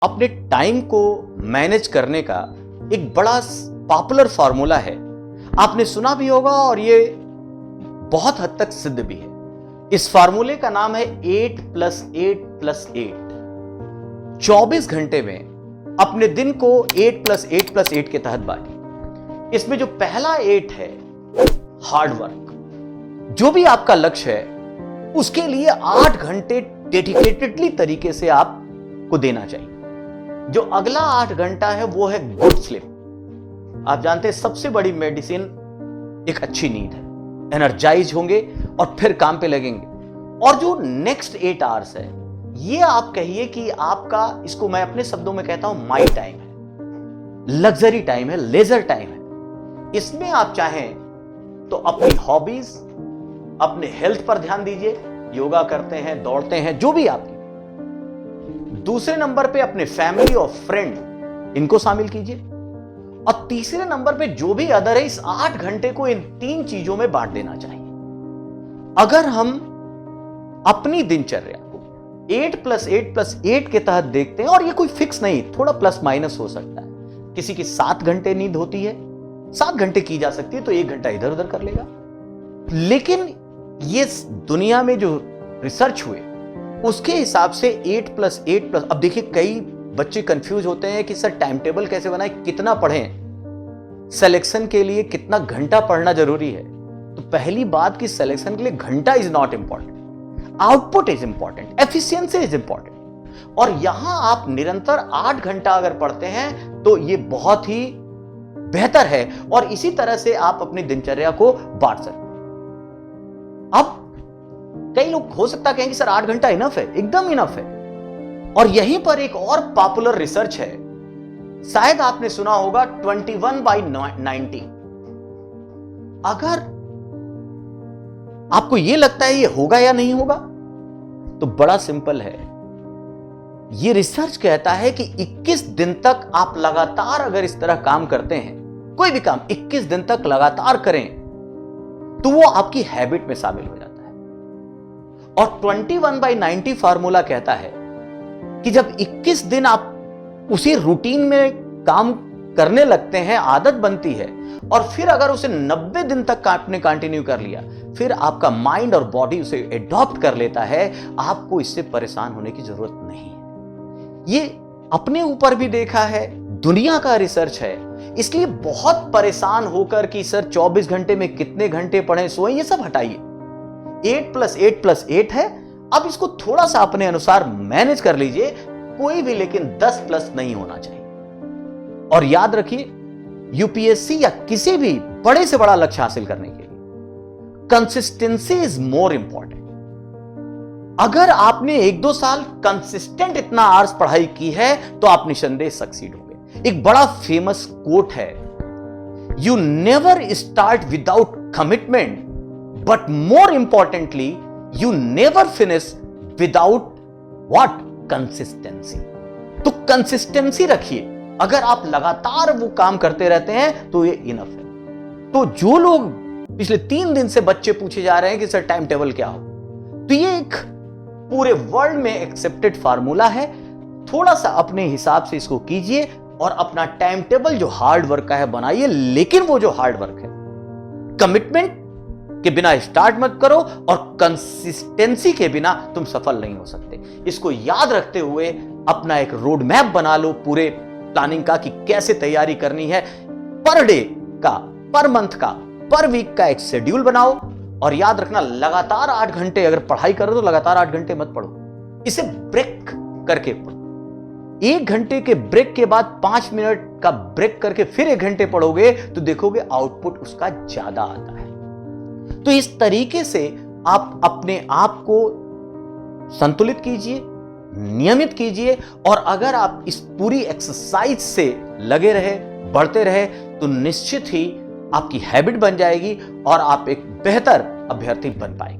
अपने टाइम को मैनेज करने का एक बड़ा पॉपुलर फॉर्मूला है। आपने सुना भी होगा और ये बहुत हद तक सिद्ध भी है। इस फॉर्मूले का नाम है 8+8+8। 24 घंटे में अपने दिन को 8+8+8 के तहत बांटिए। इसमें जो पहला 8 है हार्ड वर्क। जो भी आपका लक्ष्य है उसके लिए 8 घंटे डेडिकेटेडली तरीके से आपको देना चाहिए। जो अगला 8 घंटा है वो है गुड स्लीप। आप जानते हैं सबसे बड़ी मेडिसिन एक अच्छी नींद है। एनर्जाइज होंगे और फिर काम पे लगेंगे। और जो नेक्स्ट 8 आवर्स है ये आप कहिए कि आपका, इसको मैं अपने शब्दों में कहता हूं माई टाइम है, लग्जरी टाइम है, लेजर टाइम है। इसमें आप चाहें तो अपनी हॉबीज, अपने हेल्थ पर ध्यान दीजिए। योगा करते हैं, दौड़ते हैं, जो भी आप। दूसरे नंबर पे अपने फैमिली और फ्रेंड, इनको शामिल कीजिए। और तीसरे नंबर पे जो भी अदर है, इस 8 घंटे को इन 3 चीजों में बांट देना चाहिए। अगर हम अपनी दिनचर्या को 8+8+8 के तहत देखते हैं, और ये कोई फिक्स नहीं, थोड़ा प्लस माइनस हो सकता है। किसी की 7 घंटे नींद होती है, 7 घंटे की जा सकती है, तो 1 घंटा इधर उधर कर लेगा। लेकिन ये दुनिया में जो रिसर्च हुए उसके हिसाब से 8+8+, अब देखिए कई बच्चे कंफ्यूज होते हैं कि सर टाइम टेबल कैसे बनाएं, कितना पढ़ें, सिलेक्शन के लिए कितना घंटा पढ़ना जरूरी है। तो पहली बात कि सिलेक्शन के लिए घंटा is not important, output is important, efficiency is important. और यहां आप निरंतर 8 घंटा अगर पढ़ते हैं तो ये बहुत ही बेहतर है। और इसी तरह से आप अपनी दिनचर्या को बांट सकते हैं। अब कई लोग हो सकता कहेंगे सर 8 घंटा इनफ है, एकदम इनफ है। और यहीं पर एक और पॉपुलर रिसर्च है, शायद आपने सुना होगा 21/90। अगर आपको यह लगता है ये होगा या नहीं होगा, तो बड़ा सिंपल है। यह रिसर्च कहता है कि 21 दिन तक आप लगातार अगर इस तरह काम करते हैं, कोई भी काम 21 दिन तक लगातार करें, तो वो आपकी हैबिट में शामिल हो जाता है। और 21/90 फार्मूला कहता है कि जब 21 दिन आप उसी रूटीन में काम करने लगते हैं, आदत बनती है, और फिर अगर उसे 90 दिन तक आपने कंटिन्यू कर लिया, फिर आपका माइंड और बॉडी उसे एडॉप्ट कर लेता है। आपको इससे परेशान होने की जरूरत नहीं है। ये अपने ऊपर भी देखा है, दुनिया का रिसर्च है। इसलिए बहुत परेशान होकर कि सर 24 घंटे में कितने घंटे पढ़ें, सोएं, ये सब हटाइए। 8+8+8 है। अब इसको थोड़ा सा अपने अनुसार मैनेज कर लीजिए, कोई भी लेकिन 10+ नहीं होना चाहिए। और याद रखिए, यूपीएससी या किसी भी बड़े से बड़ा लक्ष्य हासिल करने के लिए कंसिस्टेंसी इज मोर इंपॉर्टेंट। अगर आपने 1-2 साल कंसिस्टेंट इतना आवर्स पढ़ाई की है तो आप निसंदेह सक्सीड होंगे। एक बड़ा फेमस कोट है, you never start without commitment, but more importantly you never finish without what, consistency. तो कंसिस्टेंसी रखिए। अगर आप लगातार वो काम करते रहते हैं तो ये इनफ है। तो जो लोग पिछले 3 दिन से बच्चे पूछे जा रहे हैं कि सर टाइम टेबल क्या हो, तो ये एक पूरे वर्ल्ड में एक्सेप्टेड फार्मूला है। थोड़ा सा अपने हिसाब से इसको कीजिए और अपना टाइम टेबल जो हार्ड वर्क का है बनाइए। लेकिन वो जो हार्ड वर्क है, कमिटमेंट के बिना स्टार्ट मत करो, और कंसिस्टेंसी के बिना तुम सफल नहीं हो सकते। इसको याद रखते हुए अपना एक रोड मैप बना लो पूरे प्लानिंग का, कि कैसे तैयारी करनी है। पर डे का, पर मंथ का, पर वीक का एक शेड्यूल बनाओ। और याद रखना, लगातार 8 घंटे अगर पढ़ाई करो तो लगातार 8 घंटे मत पढ़ो, इसे ब्रेक करके पढ़ो। 1 घंटे के ब्रेक के बाद 5 मिनट का ब्रेक करके फिर 1 घंटे पढ़ोगे तो देखोगे आउटपुट उसका ज्यादा आता है। तो इस तरीके से आप अपने आप को संतुलित कीजिए, नियमित कीजिए। और अगर आप इस पूरी एक्सरसाइज से लगे रहे, बढ़ते रहे, तो निश्चित ही आपकी हैबिट बन जाएगी और आप एक बेहतर अभ्यर्थी बन पाएंगे।